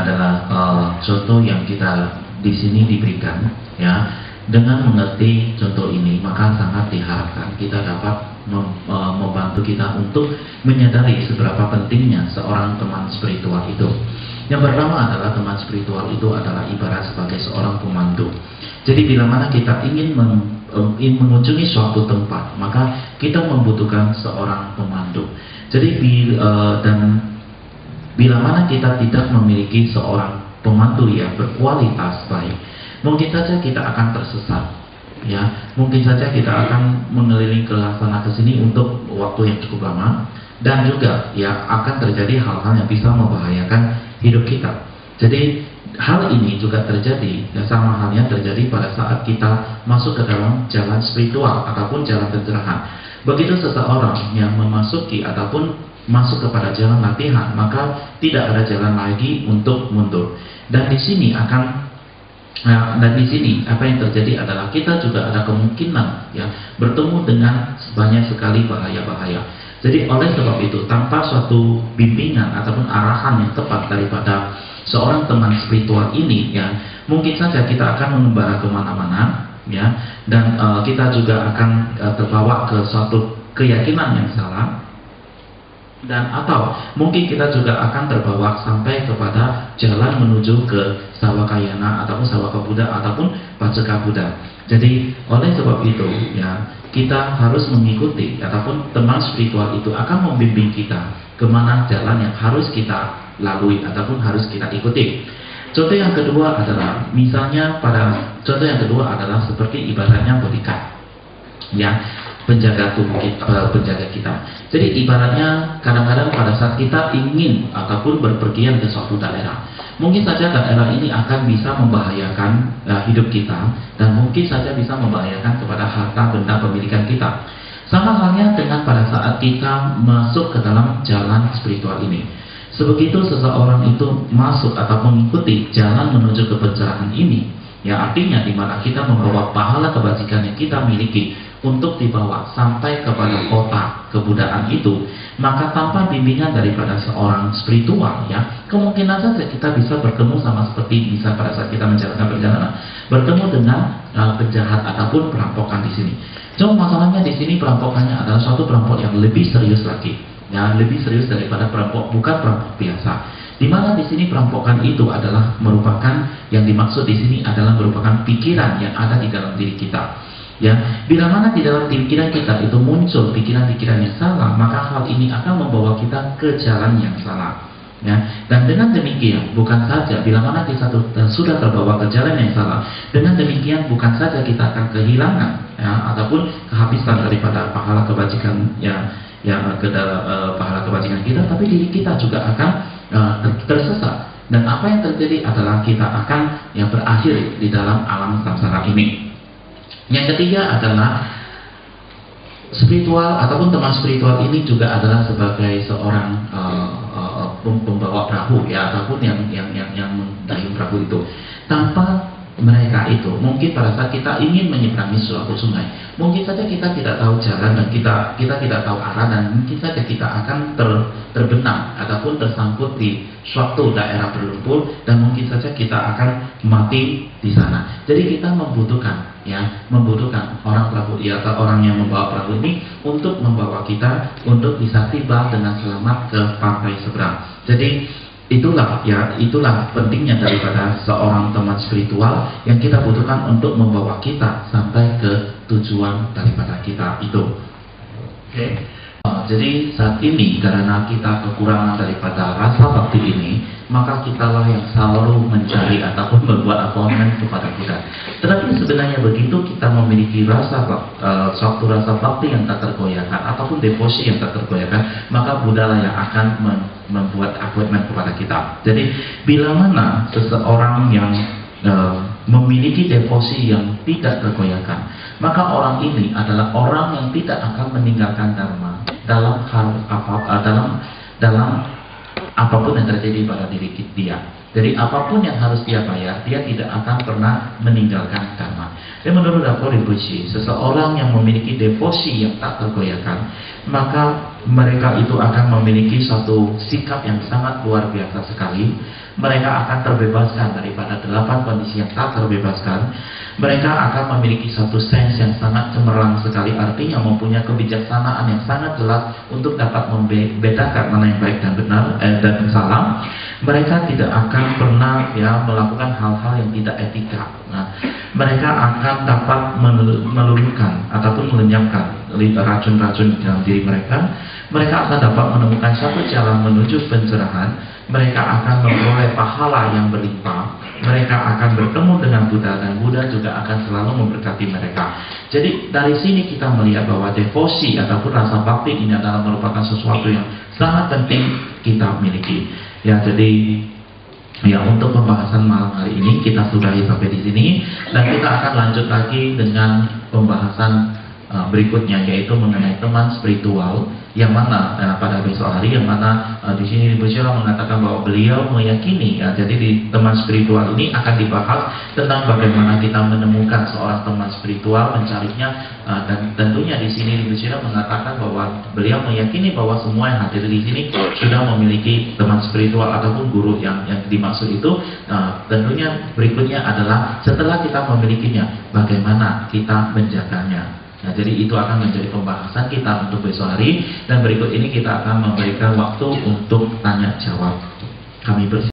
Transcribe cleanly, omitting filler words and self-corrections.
adalah contoh yang kita di sini diberikan, ya. Dengan mengerti contoh ini, maka sangat diharapkan kita dapat membantu kita untuk menyadari seberapa pentingnya seorang teman spiritual itu. Yang pertama adalah teman spiritual itu adalah ibarat sebagai seorang pemandu. Jadi bila mana kita ingin mengunjungi suatu tempat, maka kita membutuhkan seorang pemandu. Jadi bila mana kita tidak memiliki seorang pemandu yang berkualitas baik, mungkin saja kita akan tersesat, ya. Mungkin saja kita akan mengelilingi ke sana ke sini untuk waktu yang cukup lama, dan juga ya akan terjadi hal-hal yang bisa membahayakan hidup kita. Jadi hal ini juga terjadi, ya, sama halnya terjadi pada saat kita masuk ke dalam jalan spiritual ataupun jalan pencerahan. Begitu seseorang yang memasuki ataupun masuk kepada jalan latihan, maka tidak ada jalan lagi untuk mundur. Dan di sini apa yang terjadi adalah kita juga ada kemungkinan, ya, bertemu dengan banyak sekali bahaya-bahaya. Jadi oleh sebab itu, tanpa suatu bimbingan ataupun arahan yang tepat daripada seorang teman spiritual ini, ya, mungkin saja kita akan mengembara kemana-mana, ya, dan kita juga akan terbawa ke suatu keyakinan yang salah, dan atau mungkin kita juga akan terbawa sampai kepada jalan menuju ke Sawakayana ataupun Sawaka Buddha ataupun Paceka Buddha. Jadi oleh sebab itu, ya, kita harus mengikuti ataupun teman spiritual itu akan membimbing kita kemana jalan yang harus kita lalui ataupun harus kita ikuti. Contoh yang kedua adalah seperti ibaratnya bodyguard, ya, penjaga tubuh kita, penjaga kita. Jadi ibaratnya kadang-kadang pada saat kita ingin ataupun berpergian ke suatu daerah, mungkin saja daerah ini akan bisa membahayakan hidup kita, dan mungkin saja bisa membahayakan kepada harta benda pemilikan kita. Sama halnya dengan pada saat kita masuk ke dalam jalan spiritual ini. Sebegitu seseorang itu masuk ataupun mengikuti jalan menuju ke pencerahan ini, ya, artinya di mana kita membawa pahala kebajikan yang kita miliki untuk dibawa sampai kepada kota kebudayaan itu, maka tanpa bimbingan daripada seorang spiritual, ya, kemungkinan saja kita bisa bertemu sama seperti bisa pada saat kita menjalankan perjalanan, bertemu dengan penjahat ataupun perampokan di sini. Cuma masalahnya di sini perampokannya adalah suatu perampok yang lebih serius lagi, ya, lebih serius daripada perampok, bukan perampok biasa. Di mana di sini perampokan itu adalah merupakan, yang dimaksud di sini adalah merupakan pikiran yang ada di dalam diri kita. Ya, bila mana di dalam pikiran kita itu muncul pikiran-pikiran yang salah, maka hal ini akan membawa kita ke jalan yang salah. Ya, dan dengan demikian bukan saja bila mana kita sudah terbawa ke jalan yang salah, dengan demikian bukan saja kita akan kehilangan, ya, ataupun kehabisan daripada pahala kebajikan pahala kebajikan kita, tapi diri kita juga akan tersesat. Dan apa yang terjadi adalah kita akan berakhir di dalam alam samsara ini. Yang ketiga adalah spiritual ataupun teman spiritual ini juga adalah sebagai seorang pembawa perahu, ya, ataupun yang mendayung perahu itu. Tanpa mereka itu, mungkin pada saat kita ingin menyeberangi suatu sungai, mungkin saja kita tidak tahu jalan dan kita tidak tahu arah, dan mungkin saja kita akan terbenam ataupun tersangkut di suatu daerah berlumpur, dan mungkin saja kita akan mati di sana. Jadi kita membutuhkan orang perahu, ya, atau orang yang membawa perahu ini untuk membawa kita untuk bisa tiba dengan selamat ke pantai seberang. Jadi itulah pentingnya daripada seorang teman spiritual yang kita butuhkan untuk membawa kita sampai ke tujuan daripada kita itu. Oke. Jadi saat ini karena kita kekurangan daripada rasa bakti ini, maka kitalah yang selalu mencari ataupun membuat appointment kepada Buddha. Tetapi sebenarnya begitu kita memiliki suatu rasa bakti yang tak tergoyahkan ataupun devosi yang tak tergoyahkan, maka Buddha lah yang akan membuat appointment kepada kita. Jadi bila mana seseorang yang memiliki devosi yang tidak tergoyahkan, maka orang ini adalah orang yang tidak akan meninggalkan dharma dalam apapun yang terjadi pada diri dia. Jadi apapun yang harus dia bayar, dia tidak akan pernah meninggalkan dharma. Dan menurut Dapo Rinpoche, seseorang yang memiliki devosi yang tak tergoyahkan, maka mereka itu akan memiliki suatu sikap yang sangat luar biasa sekali. Mereka akan terbebaskan daripada 8 kondisi yang tak terbebaskan. Mereka akan memiliki satu sense yang sangat cemerlang sekali, artinya mempunyai kebijaksanaan yang sangat jelas untuk dapat membedakan mana yang baik dan benar dan salah. Mereka tidak akan pernah melakukan hal-hal yang tidak etika. Nah, mereka akan dapat meluluhkan ataupun melenyapkan racun-racun di dalam diri mereka. Mereka akan dapat menemukan satu jalan menuju pencerahan. Mereka akan memperoleh pahala yang berlimpah. Mereka akan bertemu dengan Buddha, dan Buddha juga akan selalu memberkati mereka. Jadi dari sini kita melihat bahwa devosi ataupun rasa bakti ini adalah merupakan sesuatu yang sangat penting kita miliki. Ya, jadi untuk pembahasan malam hari ini kita sudahi sampai di sini, dan kita akan lanjut lagi dengan pembahasan berikutnya, yaitu mengenai teman spiritual, yang mana pada besok hari, yang mana di sini Ibu Syirah mengatakan bahwa beliau meyakini, jadi di teman spiritual ini akan dibahas tentang bagaimana kita menemukan seorang teman spiritual, mencarinya, dan tentunya di sini Ibu Syirah mengatakan bahwa beliau meyakini bahwa semua yang hadir di sini sudah memiliki teman spiritual ataupun guru yang dimaksud itu. Tentunya berikutnya adalah setelah kita memilikinya, bagaimana kita menjaganya. Nah, jadi itu akan menjadi pembahasan kita untuk besok hari, dan berikut ini kita akan memberikan waktu untuk tanya jawab. Kami